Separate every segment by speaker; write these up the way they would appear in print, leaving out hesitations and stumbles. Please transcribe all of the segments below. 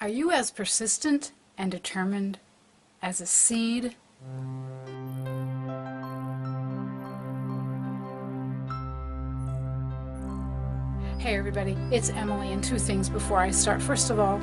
Speaker 1: Are you as persistent and determined as a seed? Hey everybody, it's Emily, and two things before I start. First of all,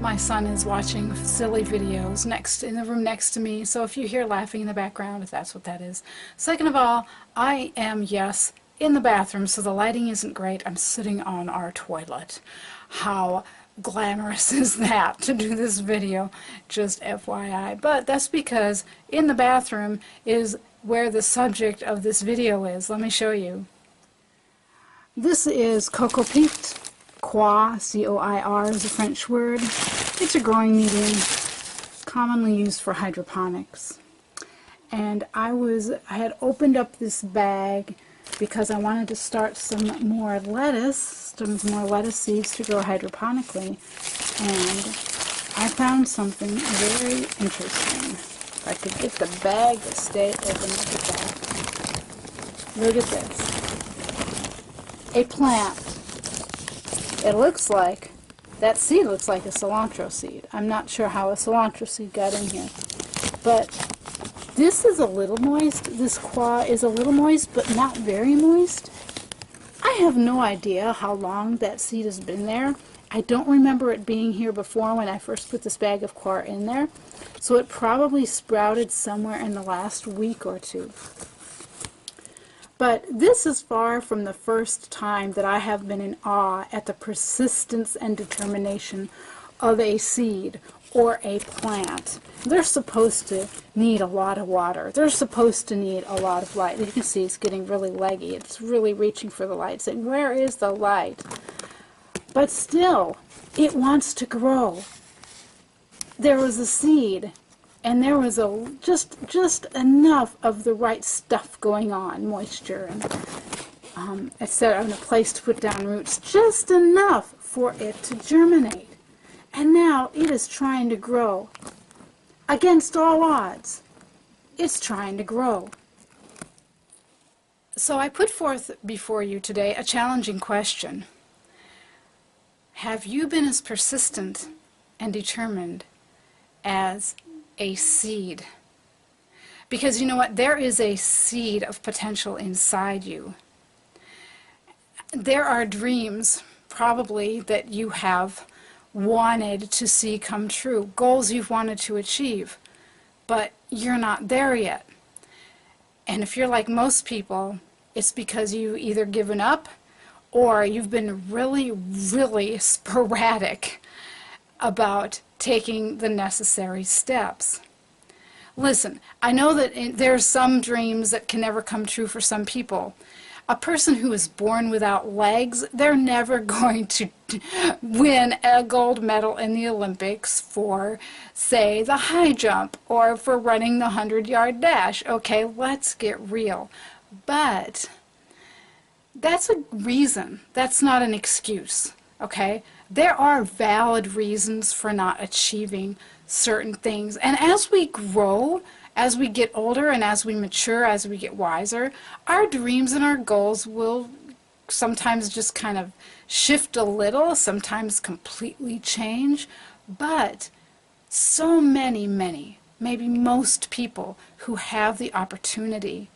Speaker 1: my son is watching silly videos in the room next to me, so if you hear laughing in the background, if that's what that is. Second of all, I am, yes, in the bathroom, so the lighting isn't great. I'm sitting on our toilet. How glamorous is that to do this video, just FYI. But that's because in the bathroom is where the subject of this video is. Let me show you. This is cocoa peat. Coir, C-O-I-R is a French word. It's a growing medium commonly used for hydroponics. And I had opened up this bag because I wanted to start some more lettuce seeds to grow hydroponically. And I found something very interesting. If I could get the bag to stay open, look at this. A plant. It looks like, that seed looks like a cilantro seed. I'm not sure how a cilantro seed got in here. But this is a little moist. This coir is a little moist, but not very moist. I have no idea how long that seed has been there. I don't remember it being here before when I first put this bag of coir in there. So it probably sprouted somewhere in the last week or two. But this is far from the first time that I have been in awe at the persistence and determination of a seed or a plant. They're supposed to need a lot of water. They're supposed to need a lot of light. You can see it's getting really leggy. It's really reaching for the light, saying, where is the light? But still, it wants to grow. There was a seed, and there was just enough of the right stuff going on, moisture, and etc., and a place to put down roots, just enough for it to germinate. And now it is trying to grow. Against all odds, it's trying to grow. So I put forth before you today a challenging question. Have you been as persistent and determined as a seed? Because you know what? There is a seed of potential inside you. There are dreams, probably, that you have wanted to see come true, goals you've wanted to achieve, but you're not there yet. And if you're like most people, it's because you've either given up or you've been really, really sporadic about taking the necessary steps. Listen, I know that there are some dreams that can never come true for some people. A person who is born without legs, they're never going to win a gold medal in the Olympics for, say, the high jump or for running the 100-yard dash. Okay, let's get real. But that's a reason. That's not an excuse. Okay? There are valid reasons for not achieving certain things. And as we grow, as we get older and as we mature, as we get wiser, our dreams and our goals will sometimes just kind of shift a little, sometimes completely change. But so many, maybe most people who have the opportunity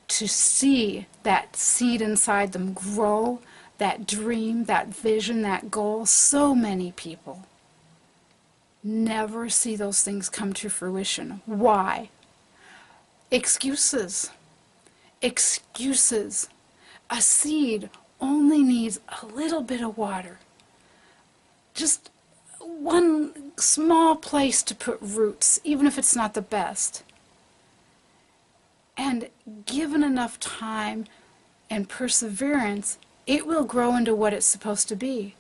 Speaker 1: to see that seed inside them grow, that dream, that vision, that goal, so many people never see those things come to fruition. Why? Excuses. Excuses. A seed only needs a little bit of water. Just one small place to put roots, even if it's not the best. And given enough time and perseverance, it will grow into what it's supposed to be.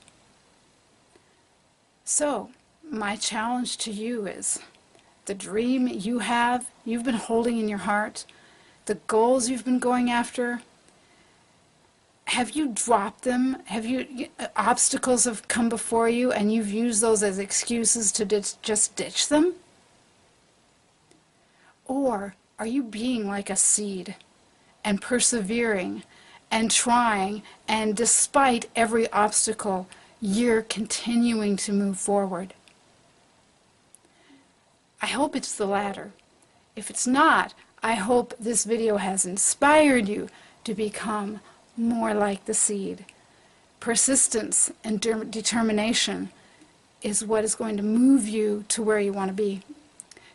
Speaker 1: So, my challenge to you is the dream you've been holding in your heart, the goals you've been going after, have you dropped them? Obstacles have come before you and you've used those as excuses to just ditch them? Or are you being like a seed and persevering and trying, and despite every obstacle, you're continuing to move forward. I hope it's the latter. If it's not, I hope this video has inspired you to become more like the seed. Persistence and determination is what is going to move you to where you want to be.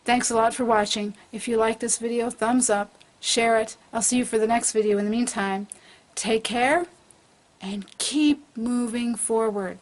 Speaker 1: Thanks a lot for watching. If you like this video, thumbs up, share it. I'll see you for the next video. In the meantime, take care and keep moving forward.